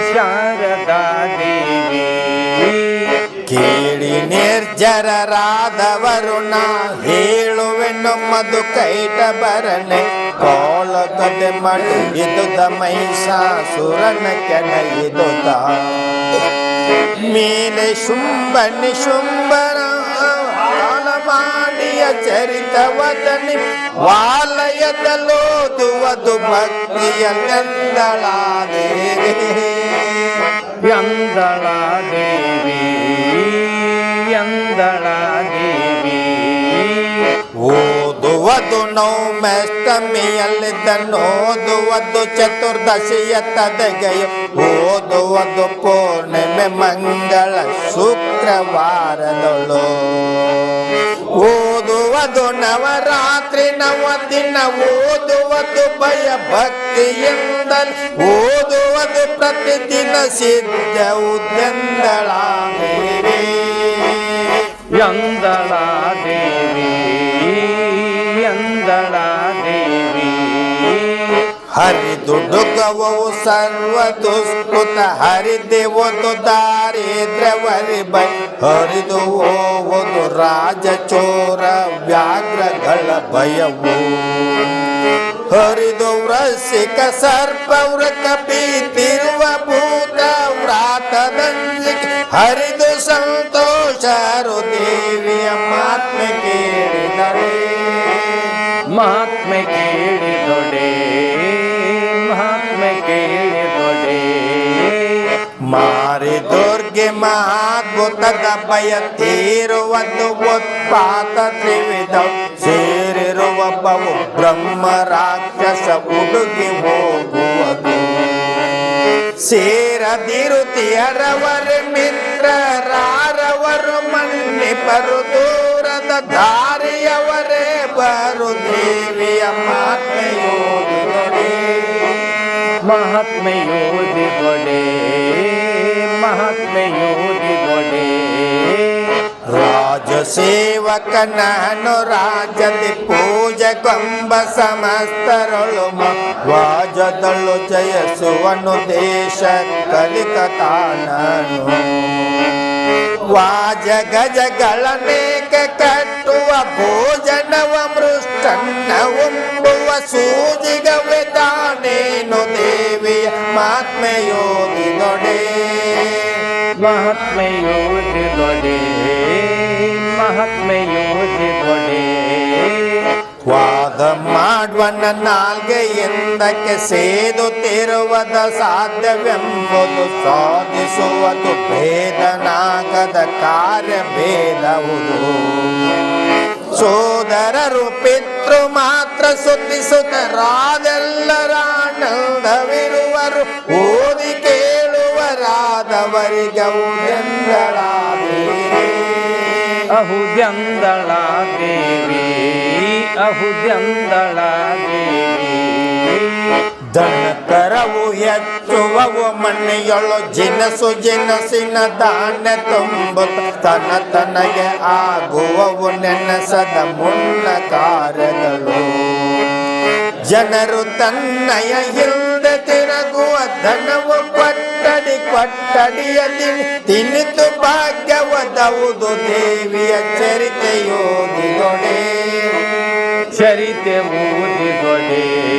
ಶಾರದಾ ದೇವಿ ಕೇಳಿ ನಿರ್ಜರರಾದವರು ನಾ ಹೇಳುವೆನು ಮಧು ಕೈಟ ಭರಣೆ ಕೋಳಕದೆ ಮಡಗಿದುದ ಮಹಿಷಾಸುರನ ಕೆಣಗಿದುದ ಮೇಲೆ ಶುಂಭ ನಿಶುಂಭರ ಮಾಡಿಯ ಚರಿತವದನಿ ವಾಲಯದಲ್ಲೋದುವುದು ಭಕ್ತಿಯನ್ನೆಂದಳಾದೇವಿ ಎಂದಳಾದೇವಿ ಎಂದಳಾದೇವಿ ಓದುವುದು ನವಮಾಷ್ಟಮಿಯಲ್ಲಿದ್ದನ್ನೋದುವುದು ಚತುರ್ದಶಿಯ ತದಗೆಯು ಓದುವುದು ಪೂರ್ಣಿಮೆ ಮಂಗಳ ಶುಕ್ರವಾರದಳು ಓದುವುದು ನವರಾತ್ರಿ ನವದಿನ ಓದುವುದು ಭಯ ಭಕ್ತಿಯಿಂದಲೇ ಓದುವುದು ಪ್ರತಿದಿನ ಸಿದ್ಧ ಉದ್ದೆಂದಳಾದೇವಿ ಎಂದಳಾದೇವಿ ಎಂದಳಾದೇವಿ ಹರಿದುಡುಗವು ಸರ್ವ ದುಷ್ಕೃತ ಹರಿದೆವುದು ದಾರಿದ್ರ್ಯವರಿ ಬೈ ಹರಿದು ಹೋವುದು ರಾಜಚೋರ ವ್ಯಾಘ್ರಗಳ ಭಯವು ಹರಿದು ವೃಶ್ಚಿಕ ಸರ್ಪ ವೃಕ ಬೀತಿರುವ ಭೂತ ವ್ರಾತದಂಜಿಕೆ ಹರಿದು ಸಂತೋಷರು ದೇವಿಯ ಮಾತ್ಮೆ ಕೇಳಿದರೆ ಮಹಾತ್ಮೆ ಕೇಳಿದೊಡೆ ಮಹಾತ್ಮೆ ಕೇಳಿದೊಡೆ ಮಾರಿ ದುರ್ಗೆ ಮಹಾದ್ಭುತದ ಭಯ ತೀರುವುದು ಉತ್ಪಾತ ತ್ರಿವಿಧ ಸೇರಿರುವ ಬಹು ಬ್ರಹ್ಮ ರಾಕ್ಷಸ ಹುಡುಗಿ ಹೋಗುವುದು ಸೇರದಿರುತಿಯರವರ ಮಿತ್ರರಾರವರು ಮನ್ನಿಪರು ದೂರದ ದಾರಿಯವರೇ ಬರು ದೇವಿಯ ಮಾತ್ಮೆಯೋದಿಗೊಡೆ ಮಹಾತ್ಮೆಯೋದಿಗೊಡೆ ಮಹಾತ್ಮೆಯೋದಿಗೊಡೆ ರಾಜಸೇವಕನನು ರಾಜದಿ ಪೂಜೆ ಕೊಂಬ ಸಮಸ್ತರಳು ವಾಜದಳು ಜಯಸುವನು ದೇಶ ಕಲಿತ ತಾಣನು ವಾಜ ಗಜಗಳನೇಕ ಕಟ್ಟುವ ಭೋಜನವ ಮೃಷ್ಟನ್ನ ಉಂಬುವ ಸೂಜಿಗವೆ ತಾನೇನು ದೇವಿಯ ಮಾತ್ಮೆಯೋದಿಗೊಡೆ ಮಹಾತ್ಮೆಯೋದಿಗೊಡೆ ಮಹಾತ್ಮೆಯೋದಿಗೊಡೆ ವಾದ ಮಾಡುವನ ನಾಲ್ಗೆಯಿಂದಕ್ಕೆ ಸೇದುತ್ತಿರುವುದ ಸಾಧ್ಯವೆಂಬುದು ಸಾಧಿಸುವುದು ಭೇದನಾಗದ ಕಾರ್ಯ ಭೇದವುದು ಸೋದರರು ಪಿತೃ ಮಾತ್ರ ಸುತ್ತಿಸುತ್ತರಾದೆಲ್ಲರಾನಂದವಿರುವರು ಓದಿ ಕೇಳುವರಾದವರಿಗವುದೆಂದಳಾದೇವಿ ಅಹುದೆಂದಳಾದೇವಿ ಅಹುದೆಂದಳಾದೇವಿ ದನಕರವು ಹೆಚ್ಚುವವು ಮನೆಯೊಳು ಜಿನಸು ಜಿನಸಿನ ಧಾನ್ಯ ತುಂಬುತ್ತ ತನಗೆ ಆಗುವವು ನೆನಸದ ಮುನ್ನ ಕಾರ್ಯಗಳು ಜನರು ತನ್ನಯ ಇಲ್ಲದೆ ತಿರುಗುವ ಧನವು ಕೊಟ್ಟಡಿಯಲ್ಲಿ ತಿನ್ನಿತು ಭಾಗ್ಯವದವುದು ದೇವಿಯ ಚರಿತೆಯೋದಿಗೊಡೆ ಚರಿತೆ ಓದಿಗೊಡೆ